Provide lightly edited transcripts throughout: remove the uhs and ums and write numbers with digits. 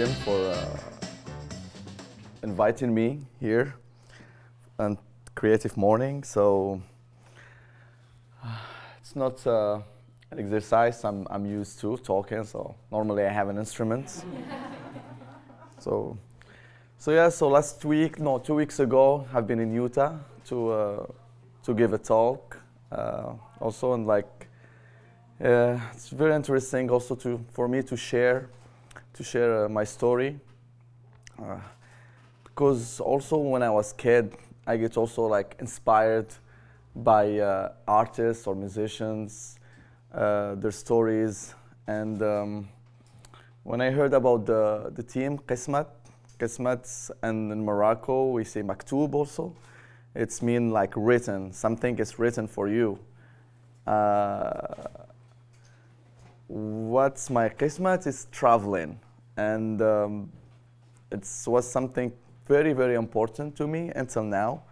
him for inviting me here on Creative Morning. So it's not an exercise I'm used to talking. So normally I have an instrument. So yeah. So last week, no, 2 weeks ago, I've been in Utah to give a talk. Also, and like it's very interesting also for me to share my story. Because also when I was kid, I get also like inspired by artists or musicians, their stories. And when I heard about the team Qismat, and in Morocco we say Maktoub also. It's mean like written, something is written for you. What's my Qismat is traveling. And it was something very, very important to me until now.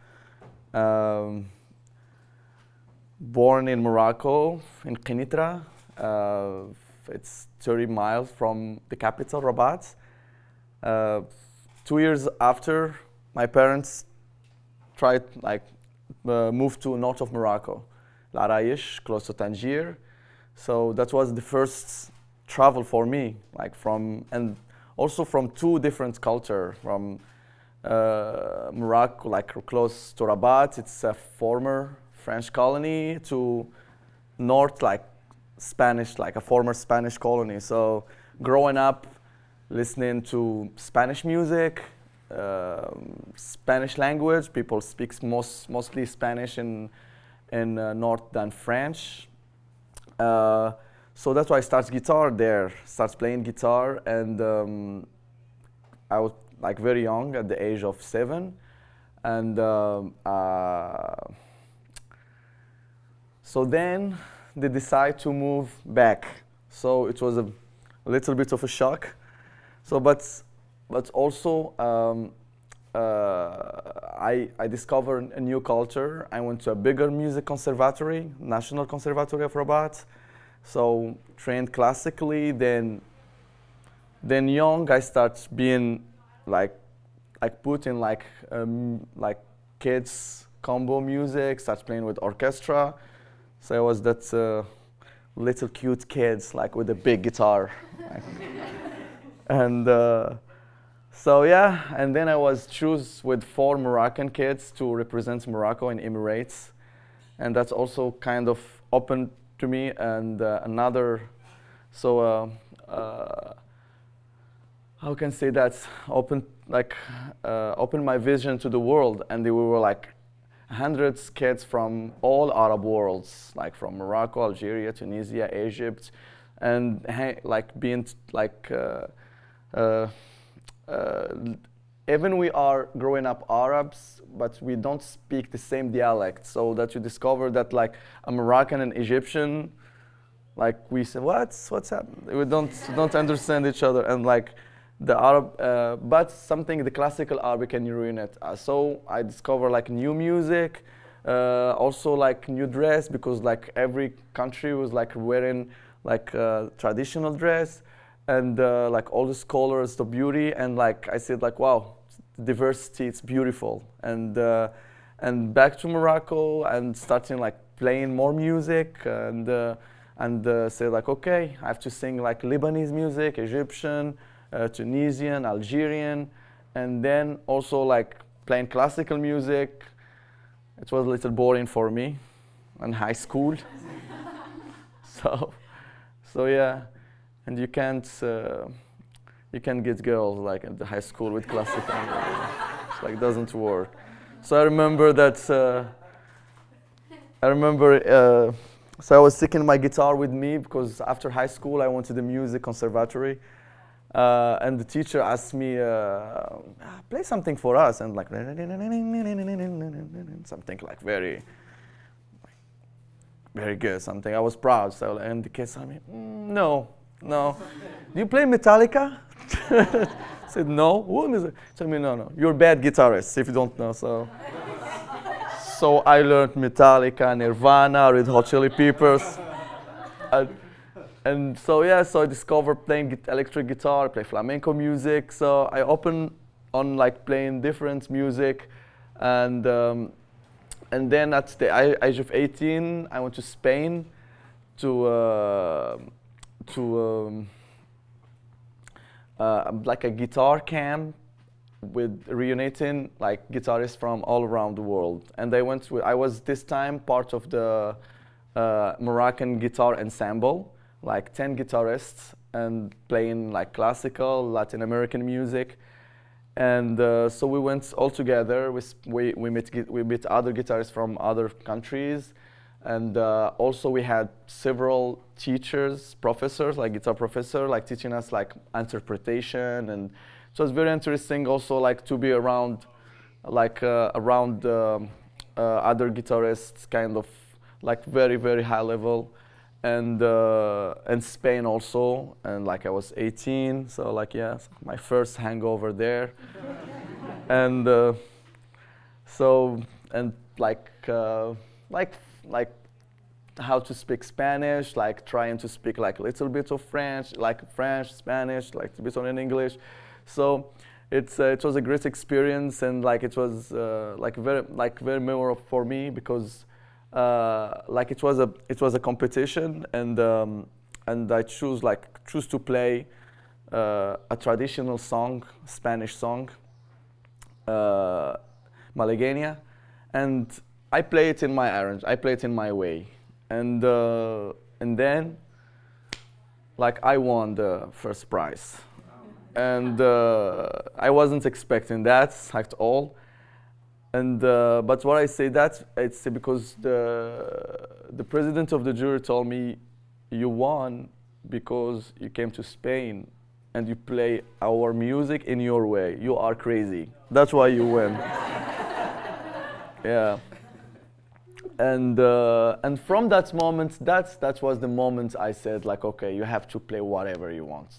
Born in Morocco, in Kenitra. It's 30 miles from the capital, Rabat. 2 years after, my parents tried move to north of Morocco, L'Araish, close to Tangier. So that was the first travel for me, and also from two different cultures. From Morocco, like close to Rabat, it's a former French colony, to north, like Spanish, like a former Spanish colony. So growing up, listening to Spanish music, Spanish language, people speak mostly Spanish in north than French. So that's why I started guitar there, started playing guitar, and I was like very young at the age of 7. And so then they decide to move back. So it was a little bit of a shock. So, but also I discovered a new culture. I went to a bigger music conservatory, National Conservatory of Rabat. So trained classically. Then young, I start being like put in like kids combo music. Start playing with orchestra. So I was that little cute kids like with a big guitar. And so yeah, and then I was chosen with 4 Moroccan kids to represent Morocco in Emirates, and that's also kind of opened to me. And another, so how can I say that, opened my vision to the world. And there were like hundreds of kids from all Arab worlds, like from Morocco, Algeria, Tunisia, Egypt, and like being like. Even we are growing up Arabs, but we don't speak the same dialect. So that you discover that like a Moroccan and Egyptian, like we say, what's happening? We don't understand each other. And like the Arab, but something the classical Arabic can ruin it. So I discover like new music, also like new dress, because like every country was like wearing like traditional dress. And like all the colors, the beauty, and like I said, like wow, diversity, it's beautiful. And back to Morocco and starting like playing more music, and say like okay, I have to sing like Lebanese music, Egyptian, Tunisian, Algerian, and then also like playing classical music. It was a little boring for me in high school. so yeah. And you can't get girls like at the high school with classical. It's like doesn't work. So I remember that. So I was taking my guitar with me because after high school I went to the music conservatory, and the teacher asked me, play something for us, and like something like very good, something I was proud. So and the kids told me, no. Do you play Metallica? I said, no. What is it? Told me, no. You're a bad guitarist if you don't know. So I learned Metallica, Nirvana, Red Hot Chili Peppers. And so yeah, so I discovered playing electric guitar, play flamenco music. So I opened on like playing different music, and and then at the age of 18, I went to Spain to like a guitar camp with reuniting like guitarists from all around the world. And I was this time part of the Moroccan guitar ensemble, like 10 guitarists and playing like classical Latin American music. And so we went all together. We met other guitarists from other countries, and also we had several teachers, professors, like guitar professor, like teaching us like interpretation, and so it was very interesting also like to be around, like other guitarists, kind of like very high level, and Spain also, and like I was 18, so like yeah, my first hangover there, and so and like how to speak Spanish, like trying to speak like a little bit of French, like French, Spanish, like a bit on in English, so it was a great experience, and like it was like very memorable for me because. Like it was a competition, and I choose to play a traditional song, Spanish song, Malagueña, and I play it in my way, and then like I won the first prize, and I wasn't expecting that at all. And but why I say that, it's because the president of the jury told me, you won because you came to Spain and you play our music in your way. You are crazy. That's why you win. Yeah. And from that moment, that was the moment I said like, okay, you have to play whatever you want.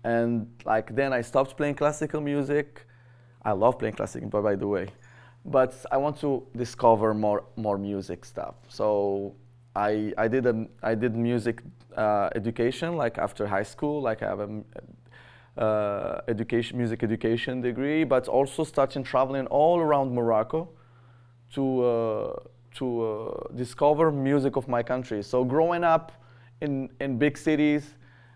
And like then I stopped playing classical music. I love playing classical, by the way, but I want to discover more music stuff. So I did music education, like after high school, like I have a music education degree, but also starting traveling all around Morocco to discover music of my country. So growing up in big cities,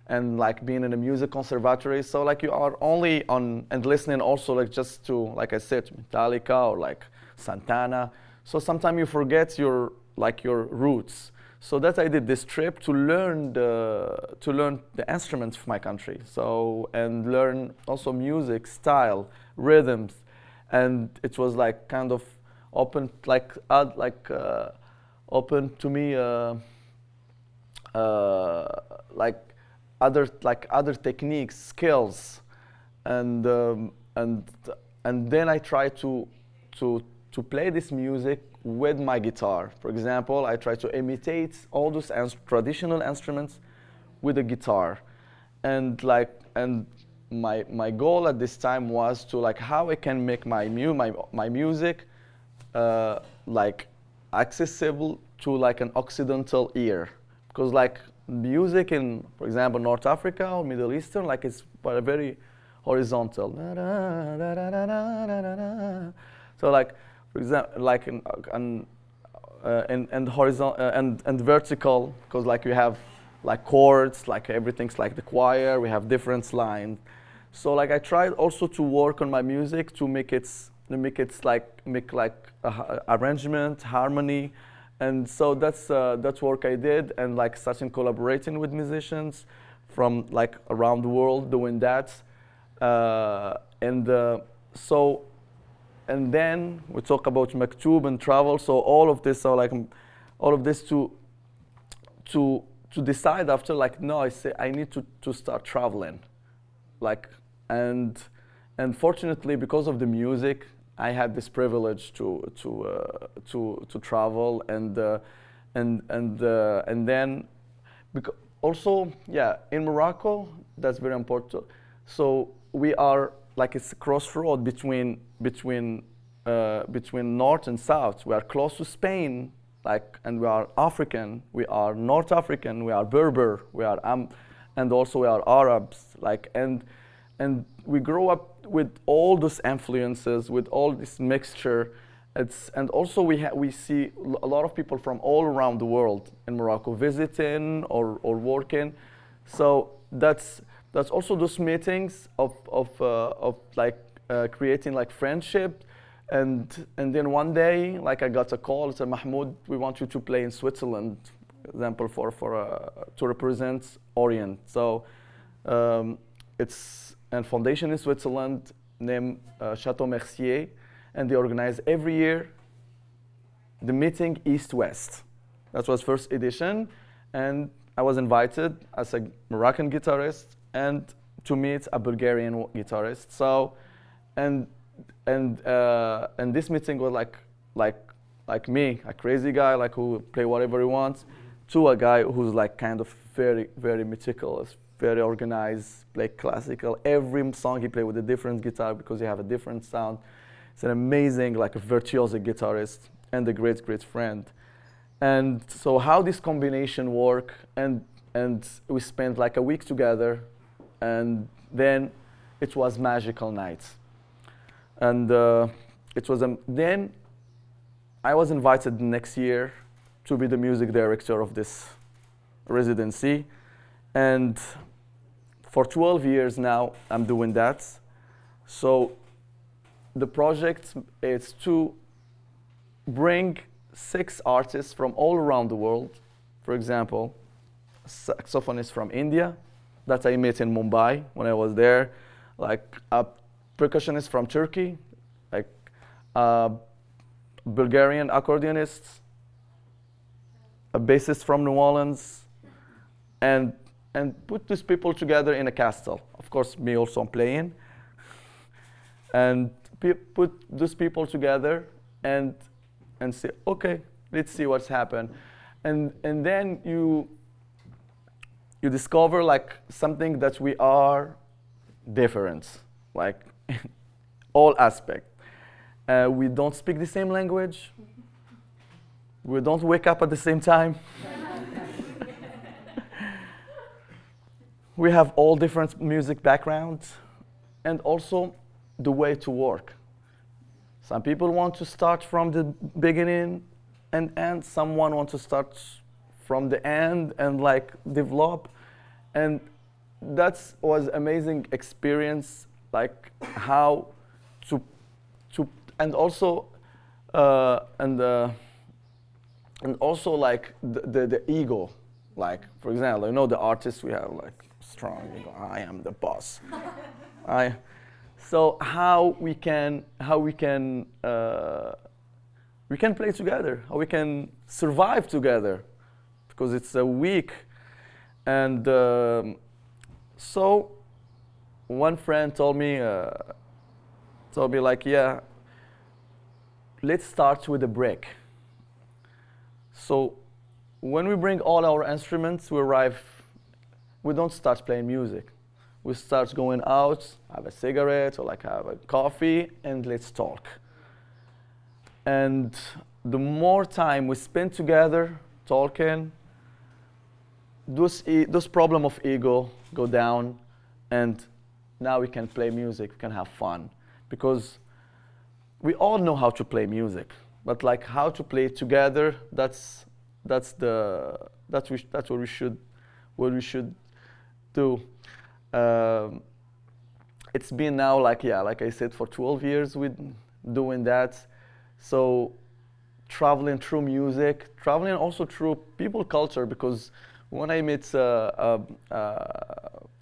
and like being in a music conservatory, so like you are only on and listening also like just to, like I said, Metallica or like Santana. So sometimes you forget your roots. So that I did this trip to learn the instruments of my country. So and learn also music style, rhythms, and it was like kind of open open to me other techniques, skills, and then I try to play this music with my guitar. For example, I try to imitate all those traditional instruments with a guitar, and my goal at this time was to like how I can make my music like accessible to like an Occidental ear, because like music in, for example, North Africa or Middle Eastern, like it's very horizontal. So like, for example, like and horizontal and vertical, because like you have like chords, like everything's like the choir. We have different lines. So like I tried also to work on my music to make arrangement, harmony. And so that's work I did, and like starting collaborating with musicians from like around the world doing that, and then we talk about Maktoub and travel. So all of this, to decide after like no, I say I need to start traveling, like and fortunately because of the music, I had this privilege to travel, and then also yeah, in Morocco, that's very important. So we are like it's a crossroad between north and south. We are close to Spain, like, and we are African, we are North African, we are Berber, we are and also we are Arabs, like, and we grow up with all those influences, with all this mixture. And also we see a lot of people from all around the world in Morocco visiting or working. So that's also those meetings of like creating like friendship. And then one day, like, I got a call. It said, Mahmoud, we want you to play in Switzerland, example to represent Orient. So it's a foundation in Switzerland named Chateau Mercier, and they organize every year the meeting East-West. That was first edition, and I was invited as a Moroccan guitarist and to meet a Bulgarian guitarist. So, and this meeting was like me, a crazy guy, like who play whatever he wants, to a guy who's like kind of very, very meticulous, very organized, play classical. Every song he play with a different guitar because he have a different sound. It's an amazing, like a virtuosic guitarist and a great, great friend. And so how this combination work, and we spent like a week together, and then it was magical night. And it was then I was invited next year to be the music director of this residency. And for 12 years now, I'm doing that. So the project is to bring 6 artists from all around the world. For example, a saxophonist from India that I met in Mumbai when I was there, like a percussionist from Turkey, like Bulgarian accordionists, a bassist from New Orleans, and put these people together in a castle. Of course, me also playing, and put these people together and say, okay, let's see what's happened, and then you discover like something that we are different, like all aspects. We don't speak the same language. We don't wake up at the same time. We have all different music backgrounds, and also the way to work. Some people want to start from the beginning and end. Someone wants to start from the end and like develop. And that was amazing experience, like how to and also like the ego. Like, for example, you know, the artists, we have like strong ego. I am the boss. So how we can play together, how we can survive together, because it's a week. And so one friend told me like, yeah, let's start with a break. So when we bring all our instruments, we don't start playing music. We start going out, have a cigarette or like have a coffee, and let's talk. And the more time we spend together talking, those problem of ego go down, and now we can play music, we can have fun. Because we all know how to play music, but like how to play it together, that's what we should do. It's been now like I said, for 12 years with doing that. So traveling through music, traveling also through people culture, because when I meet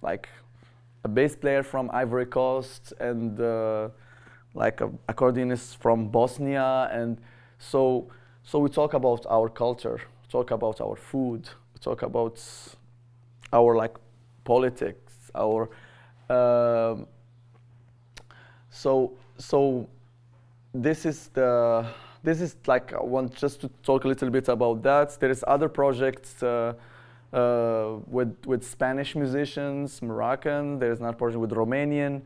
like a bass player from Ivory Coast and like an accordionist from Bosnia, and so we talk about our culture, talk about our food, talk about our like politics, our so this is like, I want just to talk a little bit about that. There is other projects with Spanish musicians, Moroccan. There is another project with Romanian.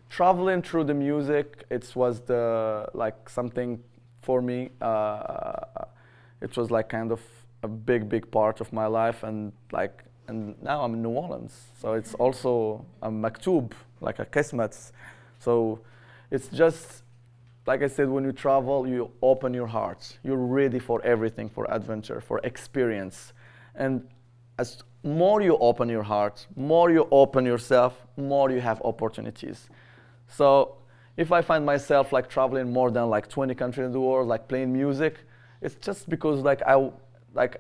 traveling through the music, it was the like something for me. It was like kind of a big part of my life, and like, and now I'm in New Orleans, so it's also a maktub, like a kismet. So it's just like I said, when you travel, you open your heart. You're ready for everything, for adventure, for experience, and as more you open your heart, more you open yourself, more you have opportunities. So if I find myself like traveling more than like 20 countries in the world, like playing music, it's just because like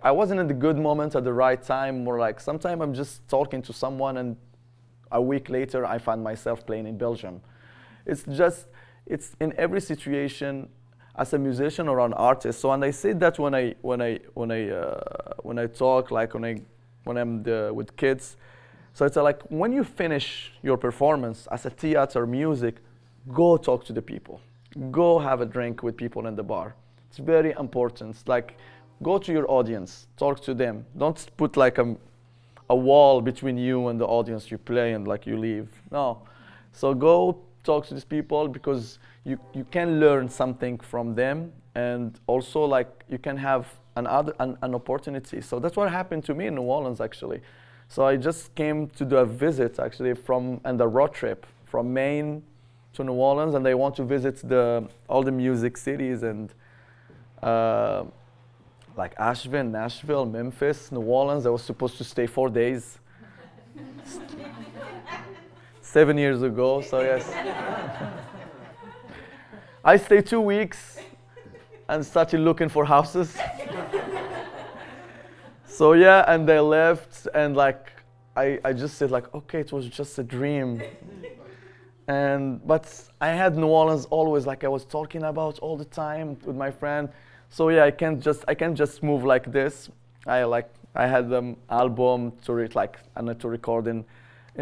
I wasn't in the good moments at the right time, or like sometimes I'm just talking to someone and a week later I find myself playing in Belgium. It's just, it's in every situation as a musician or an artist. So, and I say that when I talk, like when I'm with kids. So it's like when you finish your performance as a theater music, go talk to the people. Go have a drink with people in the bar. It's very important. Like, go to your audience, talk to them. Don't put like a wall between you and the audience you play and like you leave. No. So go talk to these people, because you can learn something from them, and also like you can have an opportunity. So that's what happened to me in New Orleans actually. So I just came to do a visit actually and a road trip from Maine to New Orleans, and I want to visit all the music cities, and like Asheville, Nashville, Memphis, New Orleans. I was supposed to stay 4 days. 7 years ago, so yes. I stayed 2 weeks and started looking for houses. So yeah, and they left, and like I just said like, okay, it was just a dream. But I had New Orleans always, like I was talking about all the time with my friend. So yeah, I can't just move like this. I had an album to record in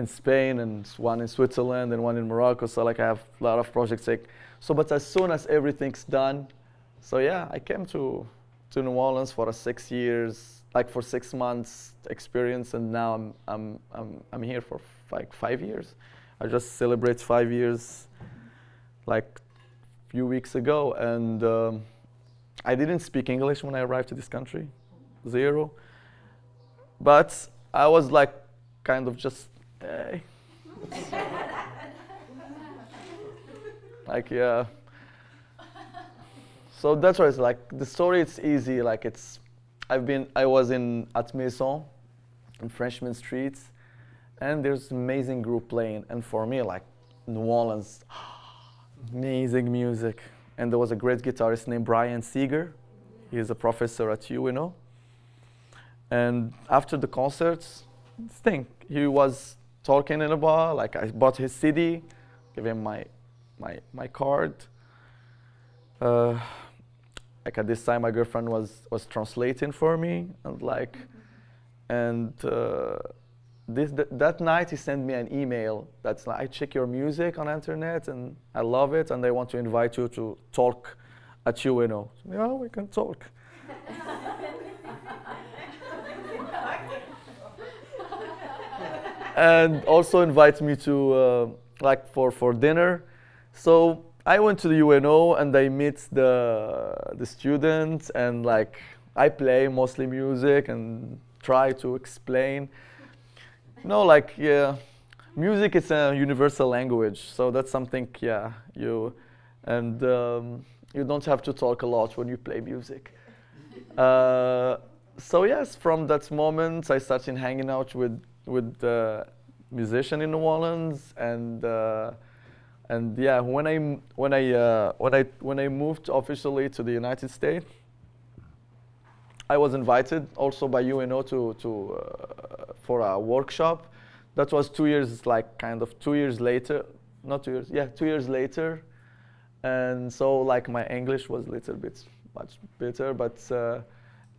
Spain, and one in Switzerland and one in Morocco. So like I have a lot of projects. But as soon as everything's done, so yeah, I came to New Orleans for 6 years, like for 6 months experience, and now I'm here for like 5 years. I just celebrate 5 years, like a few weeks ago, and I didn't speak English when I arrived to this country, 0. But I was like kind of just, hey. Like, yeah. So that's why it's like, the story, it's easy. Like I was at Maison, in Frenchman Street, and there's an amazing group playing. And for me, like, New Orleans, amazing music. And there was a great guitarist named Brian Seeger. He's a professor at UNO. And after the concerts, he was talking in a bar. Like, I bought his CD, gave him my card. Like at this time, my girlfriend was translating for me, and that night he sent me an email that's like, I check your music on internet and I love it, and they want to invite you to talk at UNO. So, yeah, we can talk. And also invite me to like for dinner. So I went to the UNO and I meet the students, and like I play mostly music and try to explain. Like, yeah, music is a universal language, so that's something, yeah, you don't have to talk a lot when you play music. So yes, from that moment I started hanging out with musicians in New Orleans, and yeah, when I moved officially to the United States, I was invited also by UNO for a workshop. That was 2 years, like kind of 2 years later, not 2 years, yeah, 2 years later. And so like my English was a little bit much better, but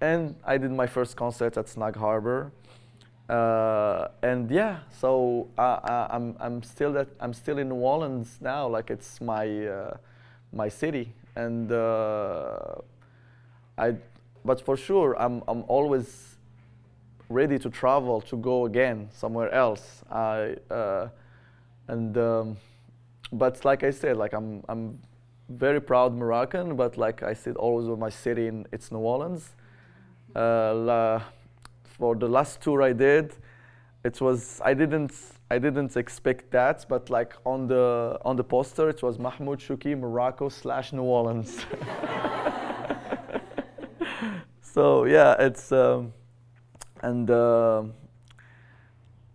and I did my first concert at Snug Harbor. And yeah, so I'm still in New Orleans now. Like it's my city, and but for sure I'm always ready to travel, to go again somewhere else. but like I said, like I'm very proud Moroccan, but like I said, always with my city in it's New Orleans. For the last tour I did, it was I didn't expect that, but like on the poster it was Mahmoud Chouki Morocco / New Orleans. So yeah, it's and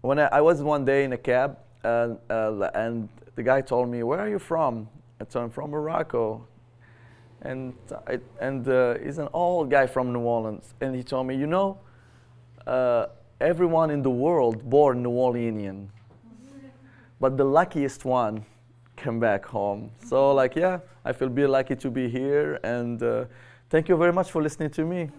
when I was one day in a cab and the guy told me, "Where are you from?" I told him, "From Morocco." And he's an old guy from New Orleans, and he told me, "You know, everyone in the world born New Orleanian, but the luckiest one came back home." So like, yeah, I feel very lucky to be here, and thank you very much for listening to me.